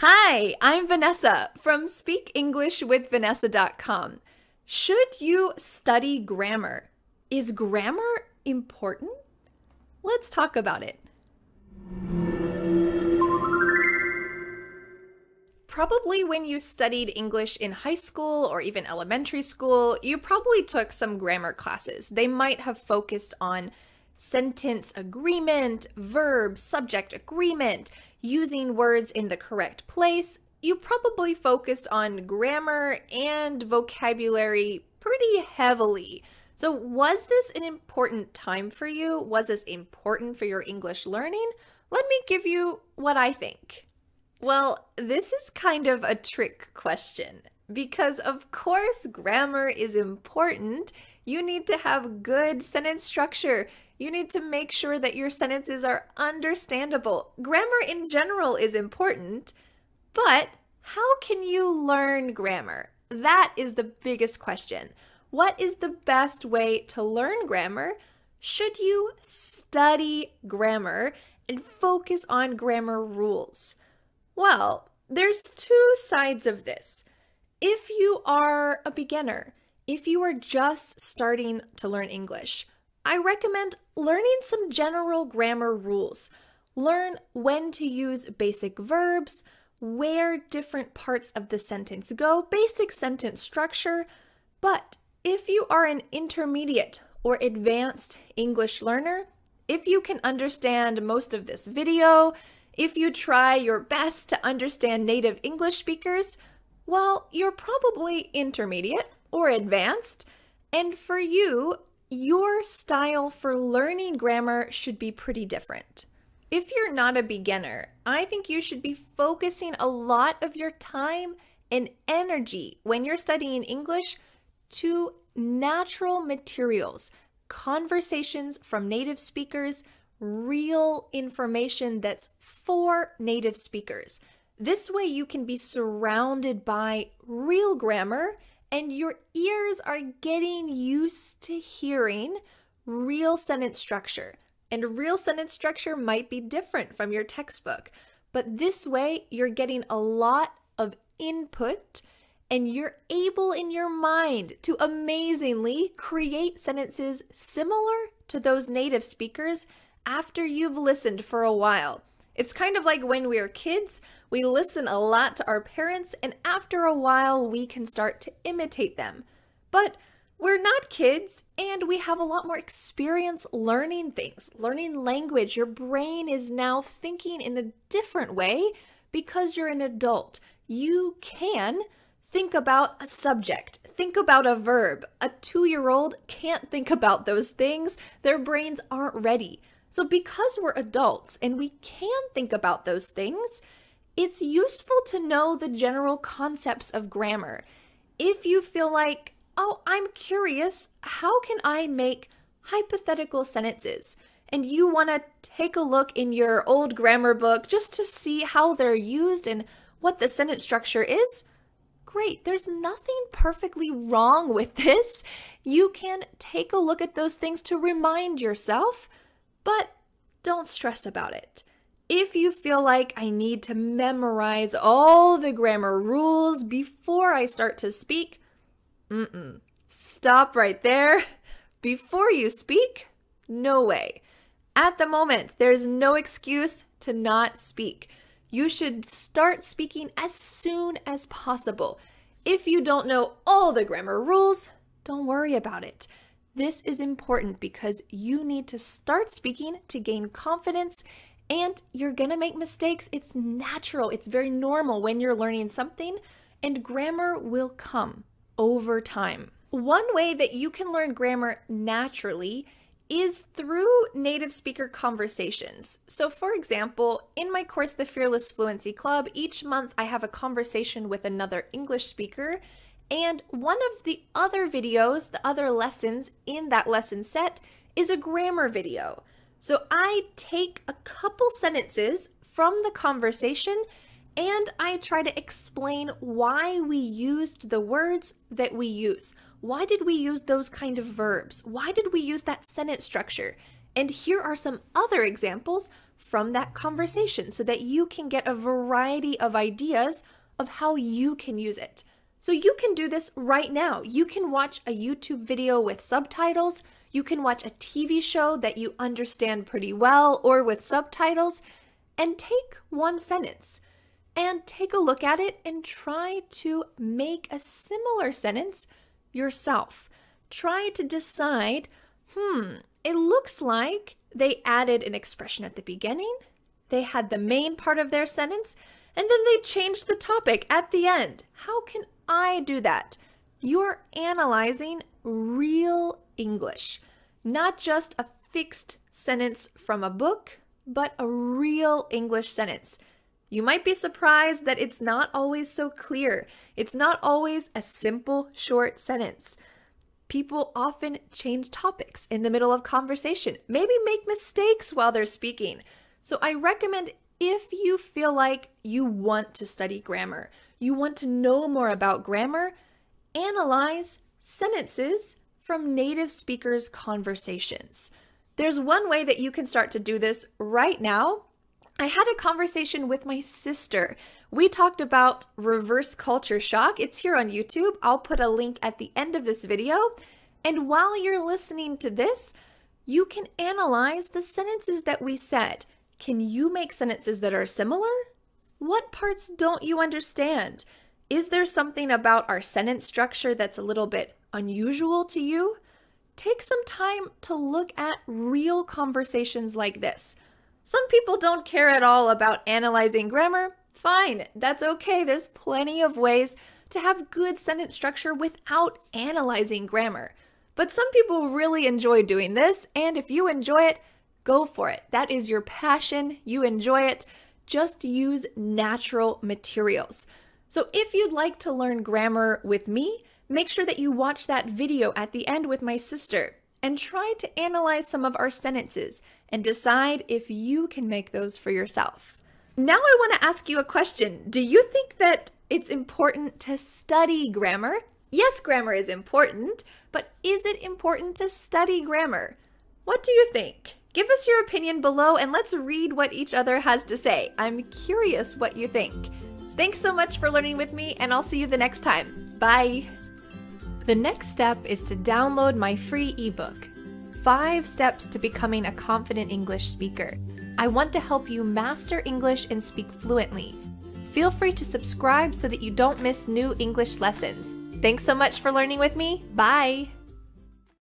Hi, I'm Vanessa from speakenglishwithvanessa.com. Should you study grammar? Is grammar important? Let's talk about it. Probably when you studied English in high school or even elementary school, you probably took some grammar classes. They might have focused on sentence agreement, verb, subject agreement, using words in the correct place. You probably focused on grammar and vocabulary pretty heavily. So was this an important time for you? Was this important for your English learning? Let me give you what I think. Well, this is kind of a trick question because of course grammar is important. You need to have good sentence structure. You need to make sure that your sentences are understandable. Grammar in general is important, but how can you learn grammar? That is the biggest question. What is the best way to learn grammar? Should you study grammar and focus on grammar rules? Well, there's two sides of this. If you are a beginner, if you are just starting to learn English, I recommend learning some general grammar rules. Learn when to use basic verbs, where different parts of the sentence go, basic sentence structure. But if you are an intermediate or advanced English learner, if you can understand most of this video, if you try your best to understand native English speakers, well, you're probably intermediate or advanced. And for you, your style for learning grammar should be pretty different. If you're not a beginner, I think you should be focusing a lot of your time and energy when you're studying English to natural materials, conversations from native speakers, real information that's for native speakers. This way you can be surrounded by real grammar and your ears are getting used to hearing real sentence structure. And real sentence structure might be different from your textbook, but this way you're getting a lot of input and you're able in your mind to amazingly create sentences similar to those native speakers after you've listened for a while. It's kind of like when we're kids, we listen a lot to our parents, and after a while, we can start to imitate them. But we're not kids, and we have a lot more experience learning things, learning language. Your brain is now thinking in a different way because you're an adult. You can think about a subject, think about a verb. A 2-year-old can't think about those things. Their brains aren't ready. So because we're adults and we can think about those things, it's useful to know the general concepts of grammar. If you feel like, oh, I'm curious, how can I make hypothetical sentences? And you want to take a look in your old grammar book just to see how they're used and what the sentence structure is, great. There's nothing perfectly wrong with this. You can take a look at those things to remind yourself, but don't stress about it. If you feel like I need to memorize all the grammar rules before I start to speak, stop right there. Before you speak, no way. At the moment, there's no excuse to not speak. You should start speaking as soon as possible. If you don't know all the grammar rules, don't worry about it. This is important because you need to start speaking to gain confidence, and you're gonna make mistakes. It's natural, it's very normal when you're learning something, and grammar will come over time. One way that you can learn grammar naturally is through native speaker conversations. So for example, in my course, The Fearless Fluency Club, each month I have a conversation with another English speaker. And one of the other videos, the other lessons in that lesson set, is a grammar video. So I take a couple sentences from the conversation and I try to explain why we used the words that we use. Why did we use those kind of verbs? Why did we use that sentence structure? And here are some other examples from that conversation so that you can get a variety of ideas of how you can use it. So you can do this right now. You can watch a YouTube video with subtitles. You can watch a TV show that you understand pretty well or with subtitles, and take one sentence and take a look at it and try to make a similar sentence yourself. Try to decide, it looks like they added an expression at the beginning, they had the main part of their sentence, and then they changed the topic at the end. How can I do that? You're analyzing real English, not just a fixed sentence from a book, but a real English sentence. You might be surprised that it's not always so clear. It's not always a simple, short sentence. People often change topics in the middle of conversation, maybe make mistakes while they're speaking. So I recommend, if you feel like you want to study grammar, you want to know more about grammar, analyze sentences from native speakers' conversations. There's one way that you can start to do this right now. I had a conversation with my sister. We talked about reverse culture shock. It's here on YouTube. I'll put a link at the end of this video. And while you're listening to this, you can analyze the sentences that we said. Can you make sentences that are similar? What parts don't you understand? Is there something about our sentence structure that's a little bit unusual to you? Take some time to look at real conversations like this. Some people don't care at all about analyzing grammar. Fine, that's okay. There's plenty of ways to have good sentence structure without analyzing grammar. But some people really enjoy doing this, and if you enjoy it, go for it. That is your passion. You enjoy it. Just use natural materials. So if you'd like to learn grammar with me, make sure that you watch that video at the end with my sister and try to analyze some of our sentences and decide if you can make those for yourself. Now I want to ask you a question. Do you think that it's important to study grammar? Yes, grammar is important, but is it important to study grammar? What do you think? Give us your opinion below and let's read what each other has to say. I'm curious what you think. Thanks so much for learning with me, and I'll see you the next time. Bye! The next step is to download my free ebook, 5 Steps to Becoming a Confident English Speaker. I want to help you master English and speak fluently. Feel free to subscribe so that you don't miss new English lessons. Thanks so much for learning with me. Bye!